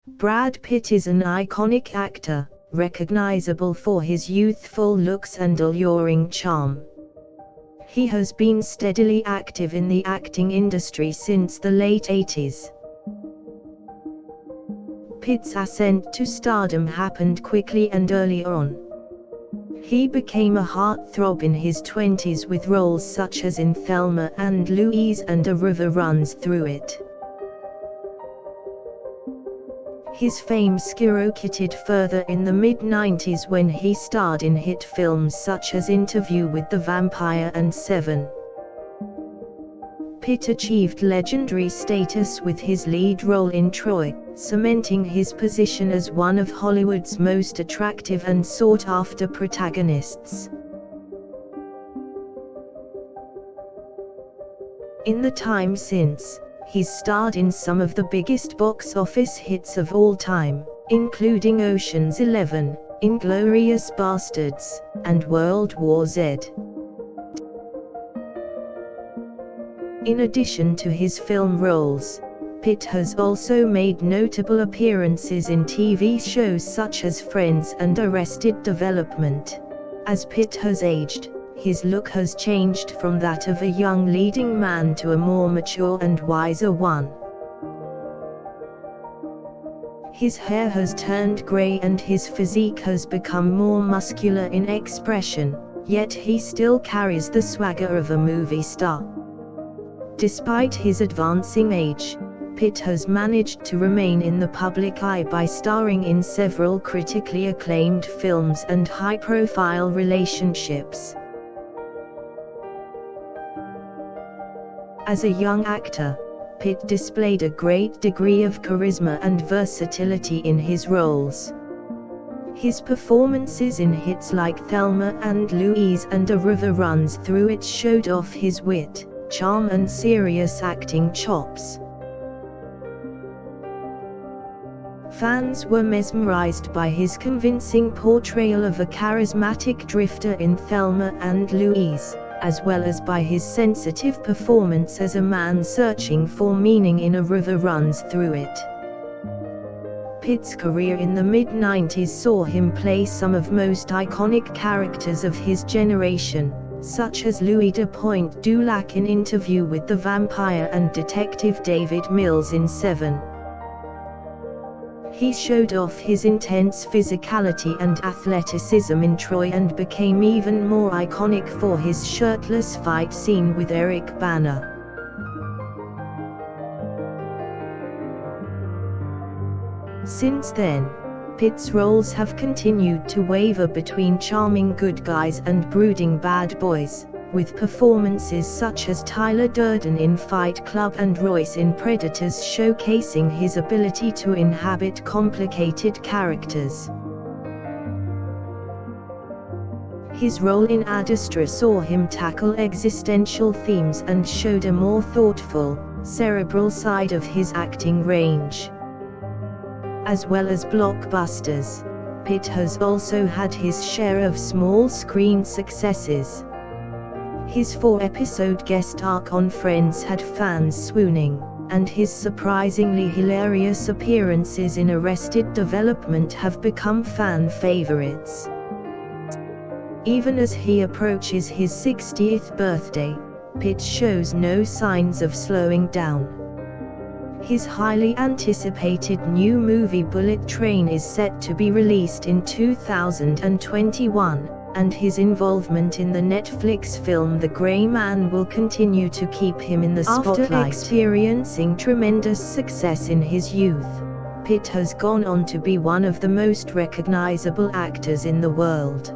Brad Pitt is an iconic actor, recognizable for his youthful looks and alluring charm. He has been steadily active in the acting industry since the late 80s. Pitt's ascent to stardom happened quickly and early on. He became a heartthrob in his 20s with roles such as in Thelma and Louise and A River Runs Through It. His fame skyrocketed further in the mid-90s when he starred in hit films such as Interview with the Vampire and Seven. Pitt achieved legendary status with his lead role in Troy, cementing his position as one of Hollywood's most attractive and sought-after protagonists. In the time since, he's starred in some of the biggest box office hits of all time, including Ocean's 11, Inglourious Basterds, and World War Z. In addition to his film roles, Pitt has also made notable appearances in TV shows such as Friends and Arrested Development. As Pitt has aged, his look has changed from that of a young leading man to a more mature and wiser one. His hair has turned grey and his physique has become more muscular in expression, yet he still carries the swagger of a movie star. Despite his advancing age, Pitt has managed to remain in the public eye by starring in several critically acclaimed films and high-profile relationships. As a young actor, Pitt displayed a great degree of charisma and versatility in his roles. His performances in hits like Thelma and Louise and A River Runs Through It showed off his wit, charm and serious acting chops. Fans were mesmerized by his convincing portrayal of a charismatic drifter in Thelma and Louise, as well as by his sensitive performance as a man searching for meaning in A River Runs Through It. Pitt's career in the mid-90s saw him play some of most iconic characters of his generation, such as Louis de Point Dulac in Interview with the Vampire and Detective David Mills in Seven. He showed off his intense physicality and athleticism in Troy and became even more iconic for his shirtless fight scene with Eric Bana. Since then, Pitt's roles have continued to waver between charming good guys and brooding bad boys, with performances such as Tyler Durden in Fight Club and Royce in Predators showcasing his ability to inhabit complicated characters. His role in Ad Astra saw him tackle existential themes and showed a more thoughtful, cerebral side of his acting range. As well as blockbusters, Pitt has also had his share of small-screen successes. His 4-episode guest arc on Friends had fans swooning, and his surprisingly hilarious appearances in Arrested Development have become fan favorites. Even as he approaches his 60th birthday, Pitt shows no signs of slowing down. His highly anticipated new movie Bullet Train is set to be released in 2021, and his involvement in the Netflix film The Gray Man will continue to keep him in the spotlight. After experiencing tremendous success in his youth, Pitt has gone on to be one of the most recognizable actors in the world.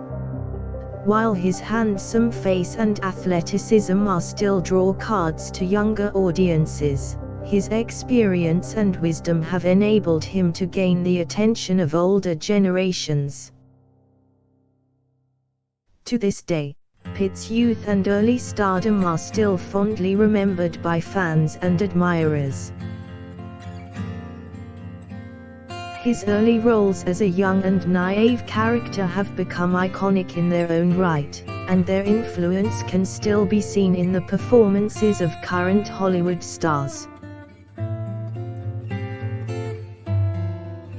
While his handsome face and athleticism are still draw cards to younger audiences, his experience and wisdom have enabled him to gain the attention of older generations. To this day, Pitt's youth and early stardom are still fondly remembered by fans and admirers. His early roles as a young and naive character have become iconic in their own right, and their influence can still be seen in the performances of current Hollywood stars.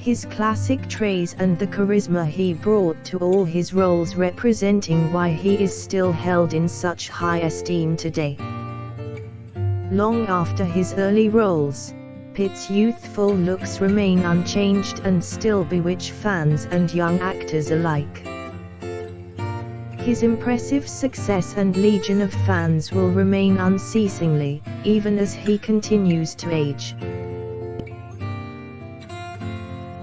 His classic traits and the charisma he brought to all his roles representing why he is still held in such high esteem today. Long after his early roles, Pitt's youthful looks remain unchanged and still bewitch fans and young actors alike. His impressive success and legion of fans will remain unceasingly, even as he continues to age.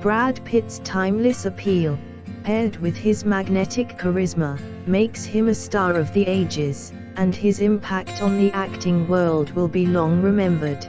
Brad Pitt's timeless appeal, paired with his magnetic charisma, makes him a star of the ages, and his impact on the acting world will be long remembered.